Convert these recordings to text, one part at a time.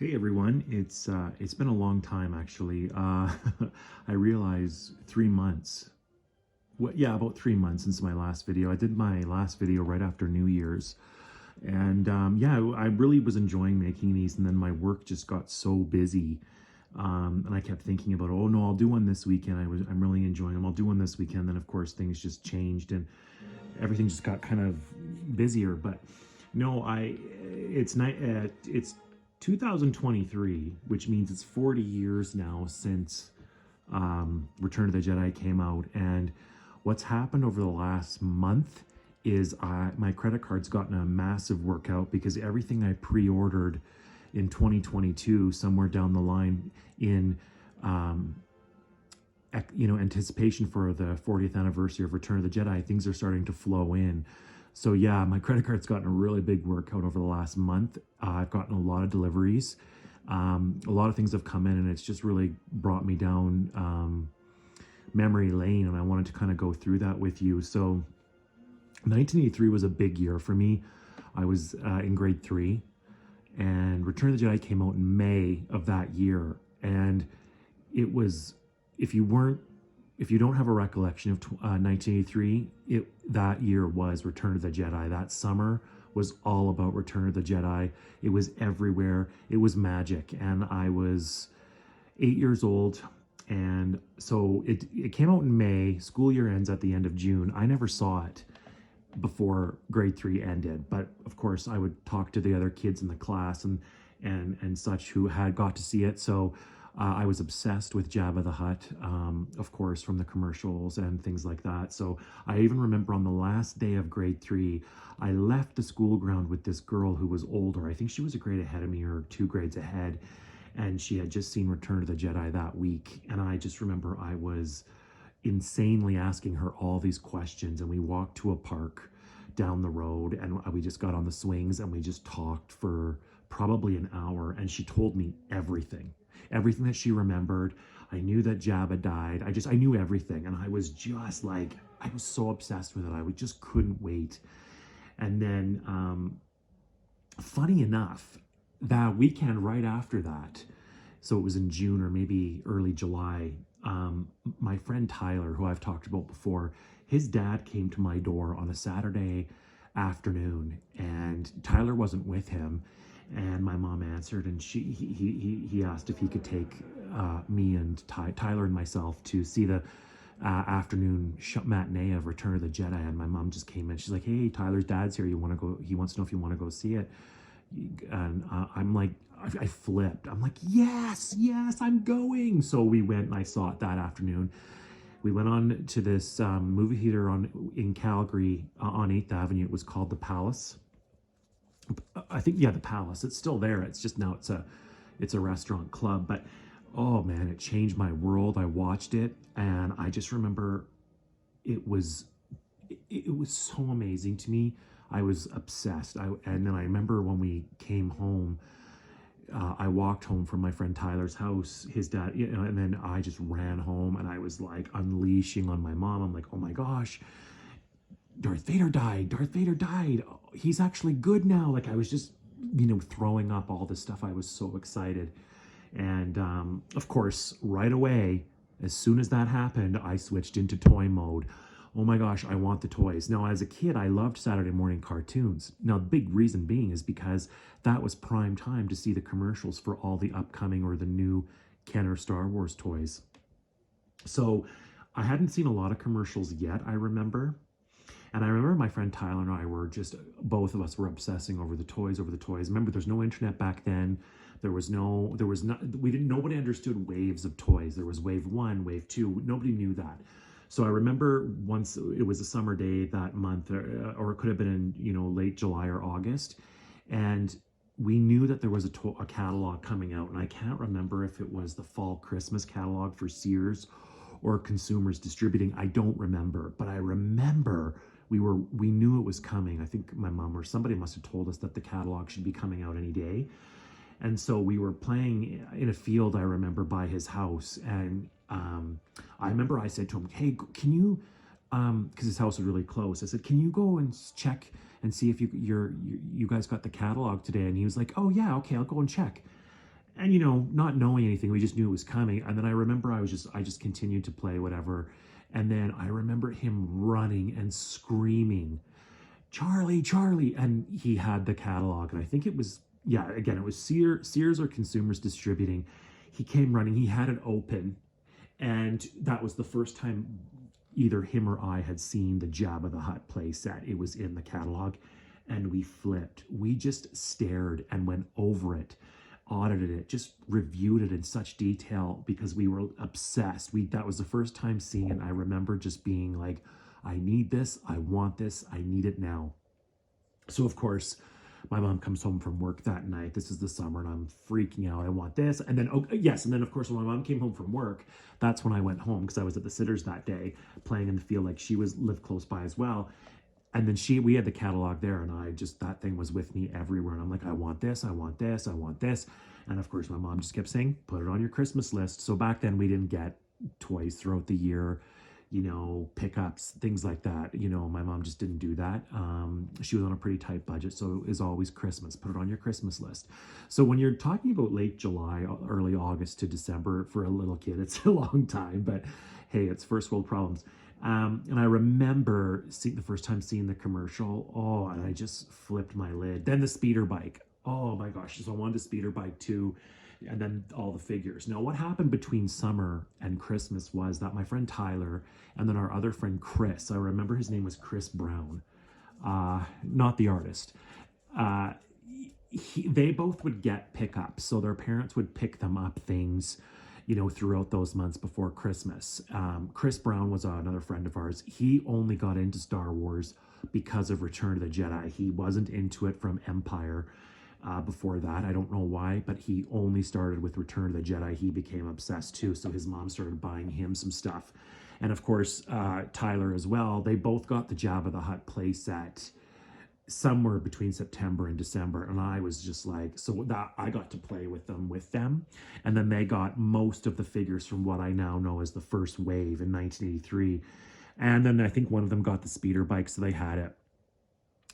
Hey everyone, it's been a long time actually. I realize 3 months. Yeah, about 3 months since my last video. I did my last video right after New Year's, and yeah, I really was enjoying making these. And then my work just got so busy, and I kept thinking about, oh no, I'll do one this weekend. I'm really enjoying them. I'll do one this weekend. Then of course things just changed and everything just got kind of busier. But no, it's 2023, which means it's 40 years now since Return of the Jedi came out. And what's happened over the last month is my credit card's gotten a massive workout because everything I pre-ordered in 2022, somewhere down the line in anticipation for the 40th anniversary of Return of the Jedi, things are starting to flow in. So yeah, my credit card's gotten a really big workout over the last month. I've gotten a lot of deliveries. A lot of things have come in, and it's just really brought me down memory lane, and I wanted to kind of go through that with you. So 1983 was a big year for me. I was in grade 3, and Return of the Jedi came out in May of that year. And it was, if you don't have a recollection of 1983, that year was Return of the Jedi. That summer was all about Return of the Jedi. It was everywhere. It was magic. And I was 8 years old. And so it came out in May. School year ends at the end of June. I never saw it before grade 3 ended. But of course, I would talk to the other kids in the class and such who had got to see it. So I was obsessed with Jabba the Hutt, of course, from the commercials and things like that. So I even remember on the last day of grade 3, I left the school ground with this girl who was older. I think she was a grade ahead of me or 2 grades ahead. And she had just seen Return of the Jedi that week. And I just remember I was insanely asking her all these questions. And we walked to a park down the road, and we just got on the swings and we just talked for probably an hour. And she told me everything that she remembered. I knew that Jabba died. I knew everything. And I was just like, I was so obsessed with it. I just couldn't wait. And then, funny enough, that weekend right after that, so it was in June or maybe early July, my friend Tyler, who I've talked about before, his dad came to my door on a Saturday afternoon, and Tyler wasn't with him. And my mom answered, and he asked if he could take me and Tyler and myself to see the afternoon matinee of Return of the Jedi. And my mom just came in. She's like, "Hey, Tyler's dad's here. You want to go? He wants to know if you want to go see it." And I'm like, I flipped. I'm like, yes, I'm going. So we went and I saw it that afternoon. We went on to this movie theater in Calgary on 8th Avenue. It was called The Palace. I think, yeah, the Palace. It's still there. It's just now it's a restaurant club. But oh man, it changed my world. I watched it, and I just remember it was so amazing to me. I was obsessed. And then I remember when we came home, I walked home from my friend Tyler's house, his dad, and then I just ran home, and I was like unleashing on my mom. I'm like, oh my gosh, Darth Vader died. Darth Vader died. He's actually good now. Like I was just, throwing up all this stuff. I was so excited. And of course, right away, as soon as that happened, I switched into toy mode. Oh my gosh, I want the toys. Now, as a kid, I loved Saturday morning cartoons. Now, the big reason being is because that was prime time to see the commercials for all the upcoming or the new Kenner Star Wars toys. So I hadn't seen a lot of commercials yet, I remember. And I remember my friend Tyler and I were just, both of us were obsessing over the toys. Remember, there's no internet back then. Nobody understood waves of toys. There was wave 1, wave 2. Nobody knew that. So I remember once, it was a summer day that month, or it could have been in, late July or August. And we knew that there was a catalog coming out. And I can't remember if it was the fall Christmas catalog for Sears or Consumers Distributing. I don't remember, but I remember we knew it was coming. I think my mom or somebody must have told us that the catalog should be coming out any day. And so we were playing in a field, I remember, by his house. And I remember I said to him, "Hey, can you," because his house was really close. I said, "Can you go and check and see if you guys got the catalog today?" And he was like, "Oh yeah, okay, I'll go and check." And not knowing anything, we just knew it was coming. And then I remember I just continued to play whatever. And then I remember him running and screaming, Charlie, Charlie. And he had the catalog. And I think it was, yeah, again, it was Sears or Consumers Distributing. He came running, he had it open. And that was the first time either him or I had seen the Jabba the Hutt play set. It was in the catalog. And we flipped. We just stared and went over it, audited it, just reviewed it in such detail because we were obsessed. That was the first time seeing it. I remember just being like, I need this, I want this, I need it now. So of course, my mom comes home from work that night. This is the summer, and I'm freaking out. I want this. And then, oh, yes. And then, of course, when my mom came home from work, that's when I went home because I was at the sitters that day playing in the field. Like she lived close by as well. And then we had the catalog there, and that thing was with me everywhere. And I'm like, I want this, I want this, I want this. And of course, my mom just kept saying, put it on your Christmas list. So back then we didn't get toys throughout the year, pickups, things like that. My mom just didn't do that. She was on a pretty tight budget. So it was always Christmas, put it on your Christmas list. So when you're talking about late July, early August to December for a little kid, it's a long time, but hey, it's first world problems. And I remember the first time seeing the commercial. Oh, and I just flipped my lid. Then the speeder bike. Oh my gosh. So I wanted a speeder bike too. And then all the figures. Now, what happened between summer and Christmas was that my friend Tyler and then our other friend Chris, I remember his name was Chris Brown, not the artist. Uh, they both would get pickups. So their parents would pick them up things throughout those months before Christmas. Chris Brown was another friend of ours. He only got into Star Wars because of Return of the Jedi. He wasn't into it from Empire before that. I don't know why, but he only started with Return of the Jedi. He became obsessed too. So his mom started buying him some stuff. And of course, Tyler as well. They both got the Jabba the Hutt play set somewhere between September and December, and I was just like, so that I got to play with them, and then they got most of the figures from what I now know as the first wave in 1983, and then I think one of them got the speeder bike, so they had it.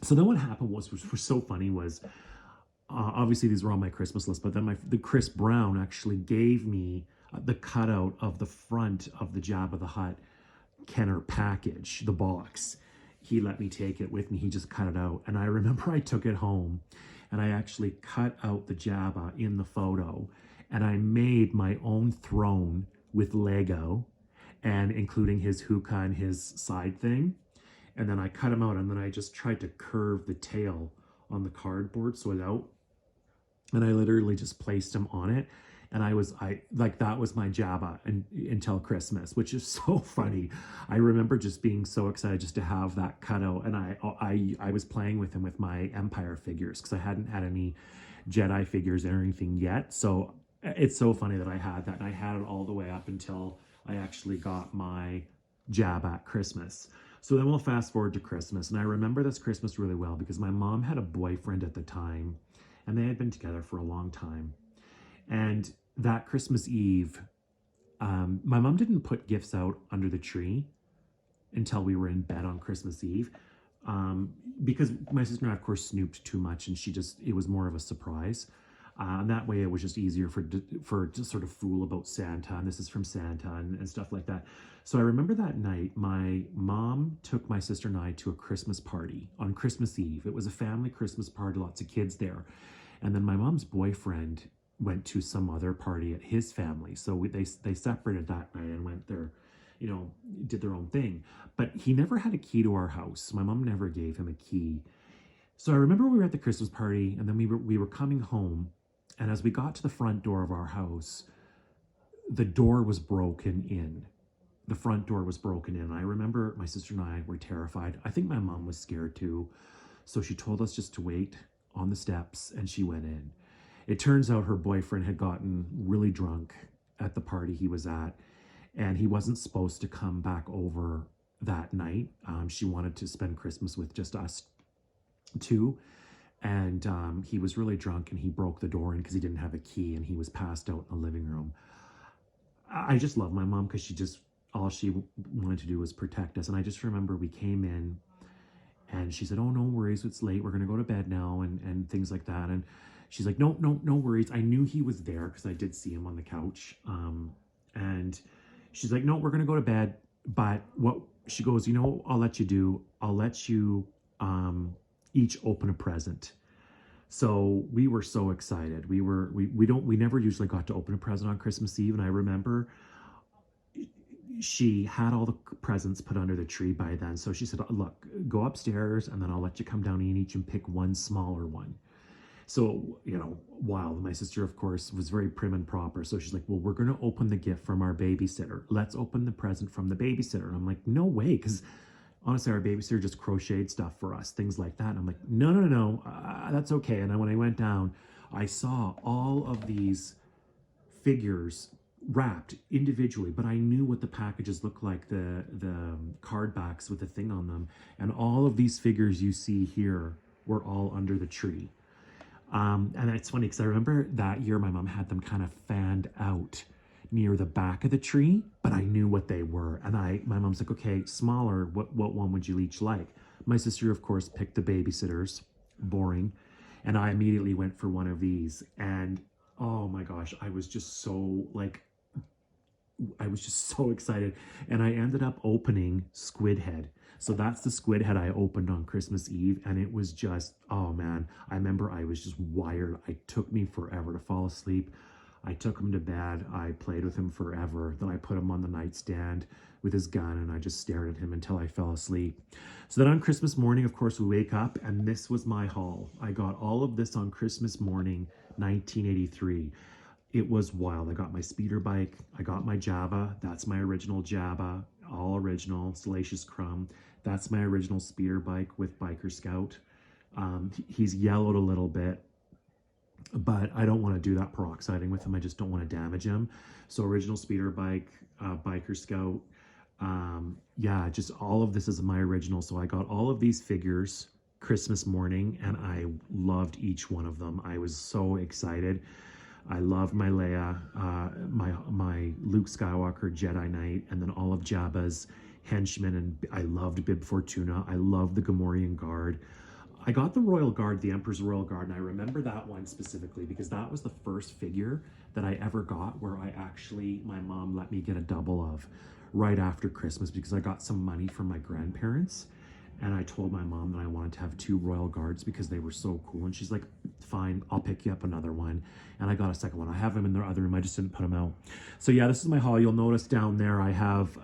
So then what happened was so funny was obviously these were on my Christmas list, but then the Chris Brown actually gave me the cutout of the front of the Jabba the Hutt Kenner package, the box. He let me take it with me. He just cut it out. And I remember I took it home and I actually cut out the Jabba in the photo and I made my own throne with Lego and including his hookah and his side thing. And then I cut him out and then I just tried to curve the tail on the cardboard so it out. And I literally just placed him on it. And that was my Jabba until Christmas, which is so funny. I remember just being so excited just to have that cutout. And I was playing with him with my Empire figures because I hadn't had any Jedi figures or anything yet. So it's so funny that I had that. And I had it all the way up until I actually got my Jabba at Christmas. So then we'll fast forward to Christmas. And I remember this Christmas really well because my mom had a boyfriend at the time and they had been together for a long time. And that Christmas Eve, my mom didn't put gifts out under the tree until we were in bed on Christmas Eve, because my sister and I, of course, snooped too much, and it was more of a surprise. And that way it was just easier for to sort of fool about Santa, and this is from Santa and stuff like that. So I remember that night, my mom took my sister and I to a Christmas party on Christmas Eve. It was a family Christmas party, lots of kids there. And then my mom's boyfriend went to some other party at his family. So they separated that night and went there, did their own thing. But he never had a key to our house. My mom never gave him a key. So I remember we were at the Christmas party and then we were coming home. And as we got to the front door of our house, the door was broken in. The front door was broken in. I remember my sister and I were terrified. I think my mom was scared too. So she told us just to wait on the steps and she went in. It turns out her boyfriend had gotten really drunk at the party he was at, and he wasn't supposed to come back over that night. She wanted to spend Christmas with just us two, and he was really drunk, and he broke the door in because he didn't have a key, and he was passed out in the living room. I just love my mom because all she wanted to do was protect us, and I just remember we came in, and she said, "Oh, no worries, it's late. We're going to go to bed now," and things like that, and She's like, no, no, no worries. I knew he was there because I did see him on the couch. And she's like, no, we're going to go to bed. But what she goes, you know, I'll let you do. I'll let you each open a present. So we were so excited. We never usually got to open a present on Christmas Eve. And I remember she had all the presents put under the tree by then. So she said, look, go upstairs and then I'll let you come down and each and pick one smaller one. So, you know, wild. My sister, of course, was very prim and proper. So she's like, well, we're going to open the gift from our babysitter. Let's open the present from the babysitter. And I'm like, no way. Because honestly, our babysitter just crocheted stuff for us, things like that. And I'm like, no, no, no, no, that's okay. And then when I went down, I saw all of these figures wrapped individually, but I knew what the packages looked like, the card backs with the thing on them. And all of these figures you see here were all under the tree. And it's funny because I remember that year my mom had them kind of fanned out near the back of the tree, but I knew what they were. And my mom's like, okay, smaller, what one would you each like? My sister, of course, picked the babysitters, boring. And I immediately went for one of these. And oh my gosh, I was just so excited. And I ended up opening Squid Head. So that's the squid head I opened on Christmas Eve. And it was just, oh man, I remember I was just wired. It took me forever to fall asleep. I took him to bed. I played with him forever. Then I put him on the nightstand with his gun and I just stared at him until I fell asleep. So then on Christmas morning, of course, we wake up and this was my haul. I got all of this on Christmas morning, 1983. It was wild. I got my speeder bike. I got my Java. That's my original Java, all original, Salacious Crumb. That's my original speeder bike with Biker Scout. He's yellowed a little bit, but I don't want to do that peroxiding with him. I just don't want to damage him. So original speeder bike, Biker Scout. Yeah, just all of this is my original. So I got all of these figures Christmas morning and I loved each one of them. I was so excited. I loved my Leia, my Luke Skywalker Jedi Knight, and then all of Jabba's henchmen, and I loved Bib Fortuna. I loved the Gamorrean Guard. I got the Royal Guard, the Emperor's Royal Guard, and I remember that one specifically because that was the first figure that I ever got where my mom let me get a double of right after Christmas because I got some money from my grandparents. And I told my mom that I wanted to have 2 Royal Guards because they were so cool. And she's like, fine, I'll pick you up another one. And I got a second one. I have them in the other room. I just didn't put them out. So yeah, this is my haul. You'll notice down there I have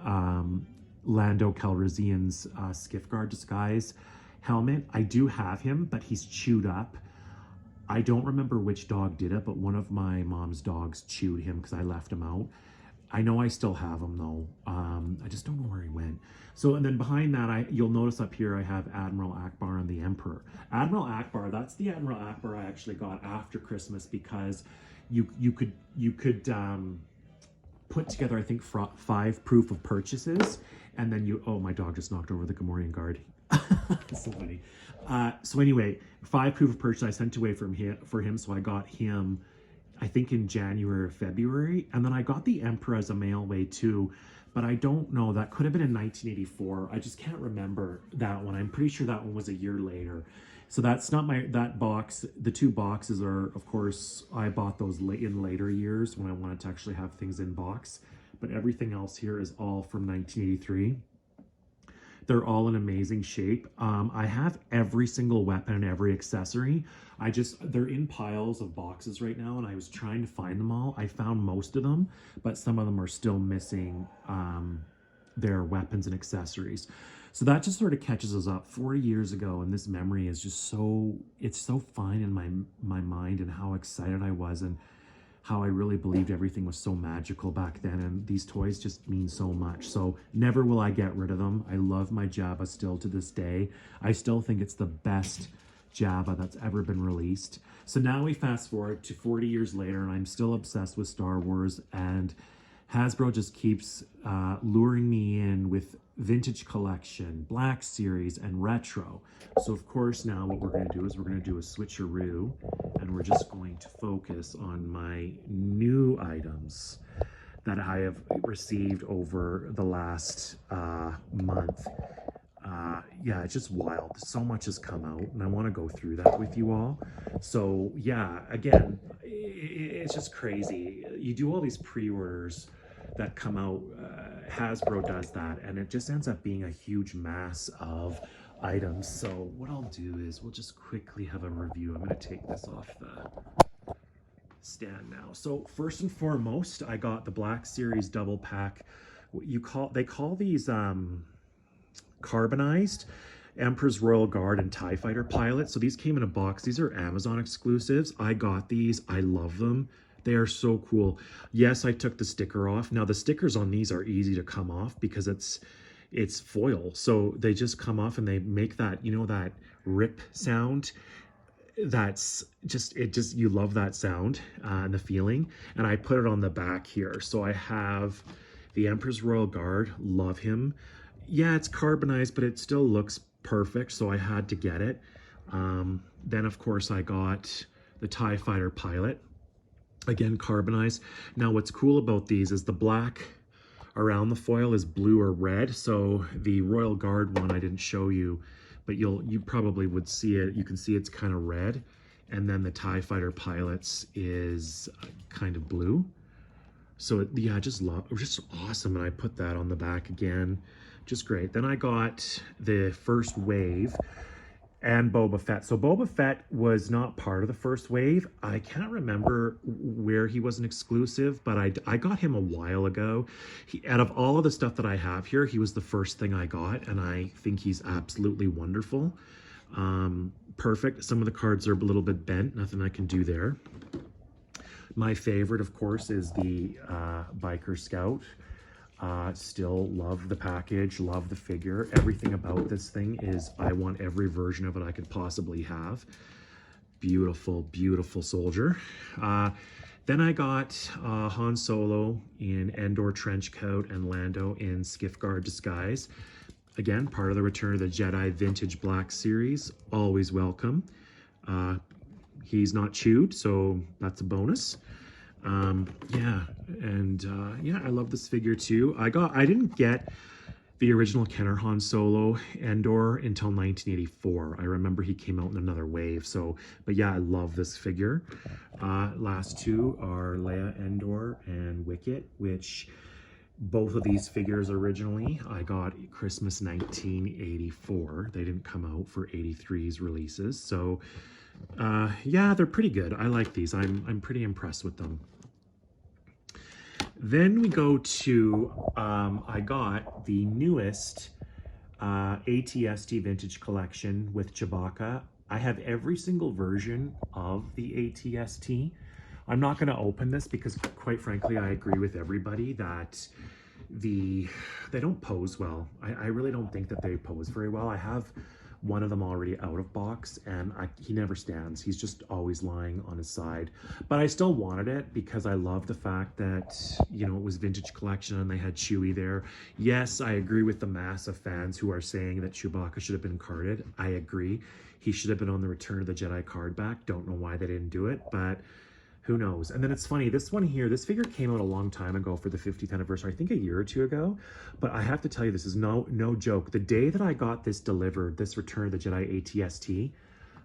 Lando Calrissian's Skiff Guard disguise helmet. I do have him, but he's chewed up. I don't remember which dog did it, but one of my mom's dogs chewed him because I left him out. I know I still have him though. I just don't know where he went. So, and then behind that, you'll notice up here I have Admiral Akbar and the Emperor. Admiral Akbar, that's the Admiral Akbar I actually got after Christmas because you could put together, I think, 5 proof of purchases, and then oh, my dog just knocked over the Gamorrean Guard. That's so funny. So anyway, 5 proof of purchase I sent away for him, so I got him, I think in January or February, and then I got the Emperor as a mail way too, but I don't know, that could have been in 1984. I just can't remember that one. I'm pretty sure that one was a year later. So that's not that box. The 2 boxes are, of course, I bought those in later years when I wanted to actually have things in box, but everything else here is all from 1983. They're all in amazing shape. I have every single weapon and every accessory. They're in piles of boxes right now, and I was trying to find them all. I found most of them, but some of them are still missing their weapons and accessories. So that just sort of catches us up 40 years ago, and this memory is just it's so fine in my mind, and how excited I was, and how I really believed everything was so magical back then, and these toys just mean so much. So never will I get rid of them. I love my Jabba still to this day. I still think it's the best Jabba that's ever been released. So now we fast forward to 40 years later, and I'm still obsessed with Star Wars, and Hasbro just keeps luring me in with vintage collection, Black Series, and retro. So of course now what we're going to do is we're going to do a switcheroo, and we're just going to focus on my new items that I have received over the last month. yeah, it's just wild. So much has come out, and I want to go through that with you all. So yeah, again, it's just crazy. You do all these pre-orders that come out. Hasbro does that, and it just ends up being a huge mass of items. So what I'll do is we'll just quickly have a review. I'm going to take this off the stand now. So first and foremost, I got the Black Series double pack. They call these carbonized Emperor's Royal Guard and TIE Fighter Pilot. So these came in a box. These are Amazon exclusives. I got these. I love them. They are so cool. Yes, I took the sticker off. Now the stickers on these are easy to come off because it's foil. So they just come off and they make that, you know, that rip sound. That's just, you love that sound and the feeling. And I put it on the back here. So I have the Emperor's Royal Guard. Love him. Yeah, it's carbonized, but it still looks perfect, so I had to get it. Then, of course, I got the TIE Fighter Pilot. Again, carbonized. Now, what's cool about these is the black around the foil is blue or red. So the Royal Guard one I didn't show you, but you probably would see it. You can see it's kind of red. And then the TIE Fighter Pilots is kind of blue. So yeah, just awesome. And I put that on the back again. Just great. Then I got the first wave and Boba Fett. So Boba Fett was not part of the first wave. I can't remember where he was an exclusive, but I got him a while ago. Out of all of the stuff that I have here, he was the first thing I got, and I think he's absolutely wonderful. Perfect. Some of the cards are a little bit bent. Nothing I can do there. My favorite, of course, is the Biker Scout. Still love the package, love the figure. Everything about this thing is, I want every version of it I could possibly have. Beautiful, beautiful soldier. Then I got Han Solo in Endor trench coat and Lando in Skiff Guard disguise. Again, part of the Return of the Jedi Vintage Black Series. Always welcome. He's not chewed, so that's a bonus. Yeah, and yeah, I love this figure too. I didn't get the original Kenner Han Solo Endor until 1984. I remember he came out in another wave. So, but yeah, I love this figure. Last two are Leia Endor and Wicket, which both of these figures originally I got Christmas 1984. They didn't come out for 83's releases. So yeah, they're pretty good. I like these. I'm pretty impressed with them. Then we go to, I got the newest ATST Vintage Collection with Chewbacca. I have every single version of the ATST. I'm not going to open this because, quite frankly, I agree with everybody that they don't pose well. I really don't think that they pose very well. I have one of them already out of box, and he never stands. He's just always lying on his side. But I still wanted it because I love the fact that, you know, it was vintage collection and they had Chewie there. Yes, I agree with the mass of fans who are saying that Chewbacca should have been carded. I agree. He should have been on the Return of the Jedi card back. Don't know why they didn't do it, but who knows? And then it's funny, this one here, this figure came out a long time ago for the 50th anniversary, I think a year or two ago. But I have to tell you, this is no joke. The day that I got this delivered, this Return of the Jedi ATST,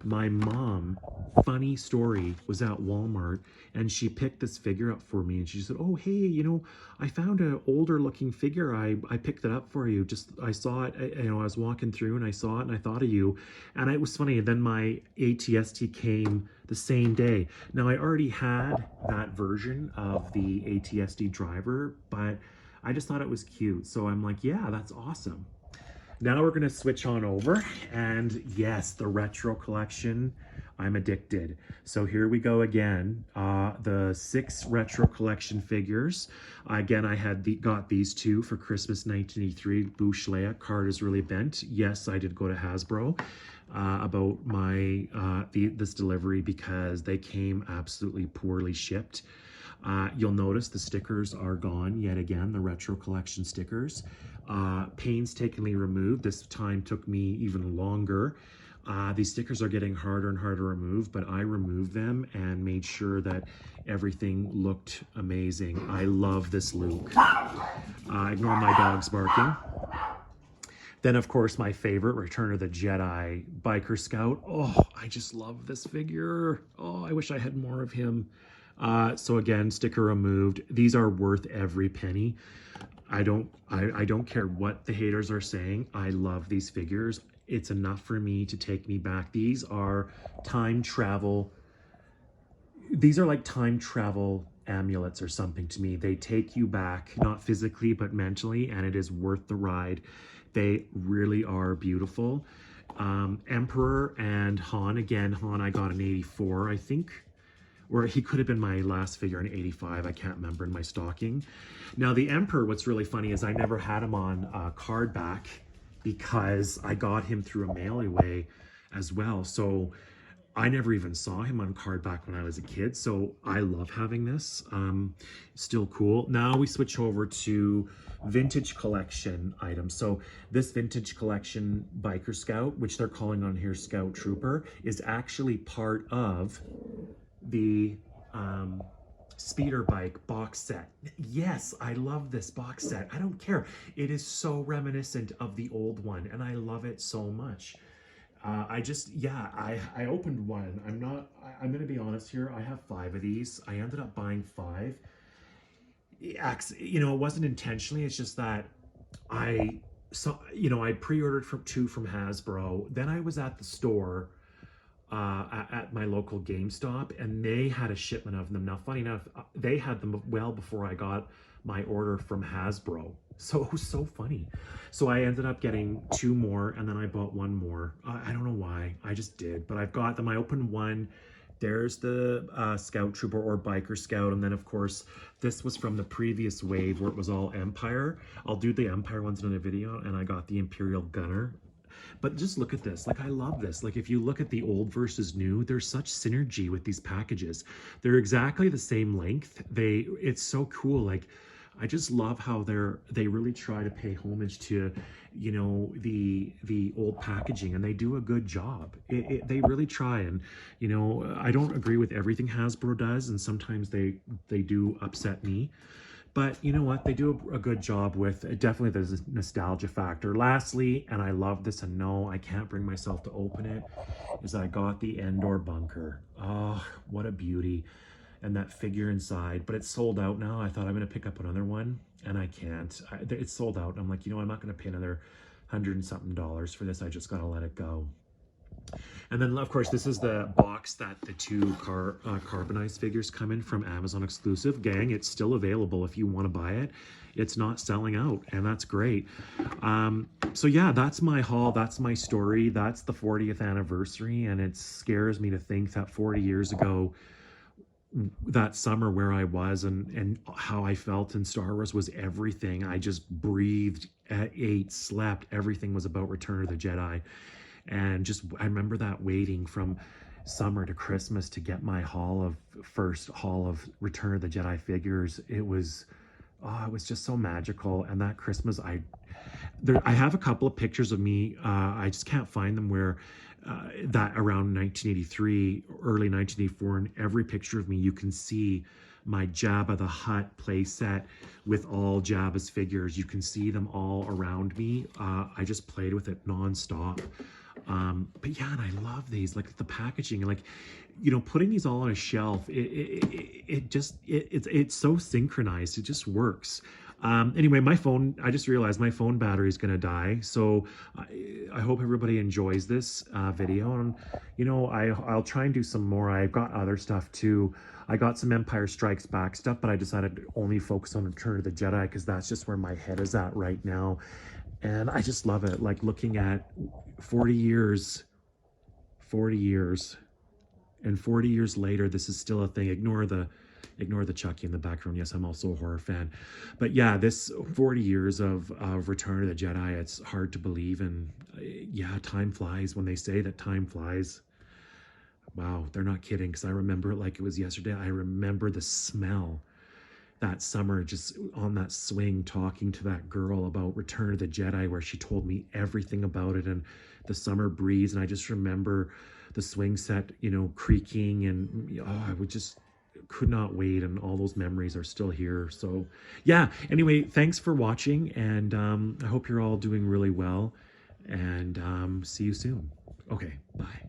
my mom, funny story, was at Walmart and she picked this figure up for me and she said, oh, hey, you know, I found an older looking figure. I picked it up for you. I saw it, you know, I was walking through and I saw it and I thought of you. And it was funny. And then my ATST came the same day. Now I already had that version of the ATST driver, but I just thought it was cute. So I'm like, yeah, that's awesome. Now we're gonna switch on over, and yes, the retro collection, I'm addicted. So here we go again, the 6 retro collection figures. Again, I had got these 2 for Christmas 1983. Bouche Leia card is really bent. Yes, I did go to Hasbro about my this delivery because they came absolutely poorly shipped. You'll notice the stickers are gone yet again, the retro collection stickers. Painstakingly removed. This time took me even longer. These stickers are getting harder and harder to remove, but I removed them and made sure that everything looked amazing. I love this Luke. Ignore my dogs barking. Then, of course, my favorite, Return of the Jedi Biker Scout. Oh, I just love this figure. Oh, I wish I had more of him. So again, sticker removed. These are worth every penny. I don't care what the haters are saying. I love these figures. It's enough for me to take me back. These are time travel. These are like time travel amulets or something to me. They take you back, not physically, but mentally, and it is worth the ride. They really are beautiful. Emperor and Han, again, Han I got in 84, I think. Or he could have been my last figure in 85. I can't remember, in my stocking. Now, the Emperor, what's really funny is I never had him on card back because I got him through a mail away as well. So I never even saw him on card back when I was a kid. So I love having this. Still cool. Now we switch over to vintage collection items. So this vintage collection Biker Scout, which they're calling on here Scout Trooper, is actually part of the speeder bike box set. Yes, I love this box set. I don't care. It is so reminiscent of the old one, and I love it so much. I opened one. I'm going to be honest here. I have 5 of these. I ended up buying 5. You know, it wasn't intentionally. It's just that I pre-ordered 2 from Hasbro. Then I was at the store at my local GameStop, and they had a shipment of them. Now, funny enough, they had them well before I got my order from Hasbro. So it was so funny. So I ended up getting 2 more, and then I bought 1 more. I don't know why. I just did. But I've got them. I opened one. There's the Scout Trooper or Biker Scout. And then, of course, this was from the previous wave where it was all Empire. I'll do the Empire ones in another video. And I got the Imperial Gunner. But just look at this. Like, I love this. Like, if you look at the old versus new, there's such synergy with these packages. They're exactly the same length. It's so cool. Like, I just love how they really try to pay homage to, you know, the old packaging, and they do a good job. They really try. And, you know, I don't agree with everything Hasbro does, and sometimes they do upset me. But you know what? They do a good job with definitely there's a nostalgia factor. Lastly, and I love this, and no, I can't bring myself to open it, is I got the Endor bunker. Oh, what a beauty. And that figure inside, but it's sold out now. I thought I'm going to pick up another one, and I can't. It's sold out. I'm like, you know, I'm not going to pay another $100 and something for this. I just got to let it go. And then, of course, this is the box that the 2 carbonized figures come in from Amazon exclusive. Gang, it's still available if you want to buy it. It's not selling out, and that's great. So yeah, that's my haul. That's my story. That's the 40th anniversary, and it scares me to think that 40 years ago, that summer where I was and how I felt in Star Wars was everything. I just breathed, ate, slept. Everything was about Return of the Jedi. And just, I remember that waiting from summer to Christmas to get my first haul of Return of the Jedi figures. It was just so magical. And that Christmas, I have a couple of pictures of me. I just can't find them where that around 1983, early 1984, in every picture of me, you can see my Jabba the Hutt playset with all Jabba's figures. You can see them all around me. I just played with it nonstop. But yeah, and I love these, like the packaging, and like, you know, putting these all on a shelf, it's so synchronized. It just works. Anyway, I just realized my phone battery is going to die. So I hope everybody enjoys this video. And, you know, I'll try and do some more. I've got other stuff too. I got some Empire Strikes Back stuff, but I decided to only focus on Return of the Jedi because that's just where my head is at right now. And I just love it. Like looking at 40 years, and 40 years later, this is still a thing. Ignore the Chucky in the background. Yes, I'm also a horror fan. But yeah, this 40 years of Return of the Jedi, it's hard to believe. And yeah, time flies. When they say that time flies, wow, they're not kidding. Because I remember it like it was yesterday. I remember the smell that summer, just on that swing, talking to that girl about Return of the Jedi, where she told me everything about it, and the summer breeze. And I just remember the swing set, you know, creaking, and I could not wait, and all those memories are still here. So yeah, anyway, thanks for watching, and I hope you're all doing really well. and see you soon. Okay, bye.